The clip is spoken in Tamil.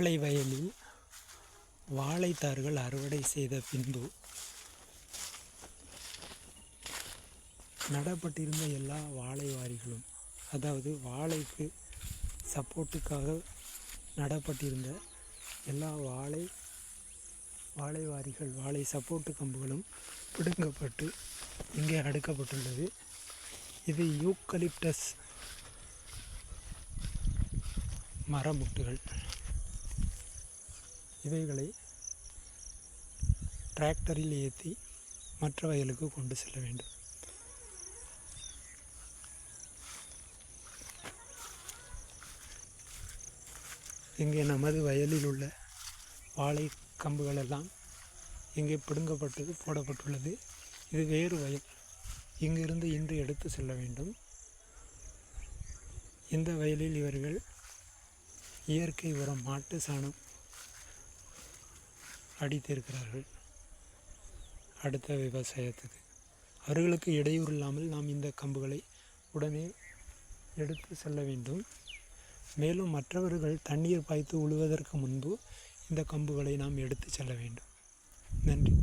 வாழை வயலில் வாழைத்தார்கள் அறுவடை செய்த பின்பு நடப்பட்டிருந்த எல்லா வாழை வாரிகளும், அதாவது வாழைக்கு சப்போர்ட்டுக்காக நடப்பட்டிருந்த எல்லா வாழை வாரிகள், வாழை சப்போர்ட்டு கம்புகளும் பிடுங்கப்பட்டு இங்கே அடுக்கப்பட்டுள்ளது. இது யூக்கலிப்டஸ் மரமுட்டுகள். இவைகளை டிராக்டரில் ஏற்றி மற்ற வயலுக்கு கொண்டு செல்ல வேண்டும். இங்கே நமது வயலில் உள்ள வாழை கம்புகளெல்லாம் இங்கே பிடுங்கப்பட்டது போடப்பட்டுள்ளது. இது வேறு வயல். இங்கிருந்து இன்று எடுத்து செல்ல வேண்டும். இந்த வயலில் இவர்கள் இயற்கை உரம் மாட்டு சாணம் அடித்திருக்கிறார்கள். அடுத்த விவசாயத்துக்கு அவர்களுக்கு இடையூறு இல்லாமல் நாம் இந்த கம்புகளை உடனே எடுத்து செல்ல வேண்டும். மேலும் மற்றவர்கள் தண்ணீர் பாய்த்து உழுவதற்கு முன்பு இந்த கம்புகளை நாம் எடுத்து செல்ல வேண்டும். நன்றி.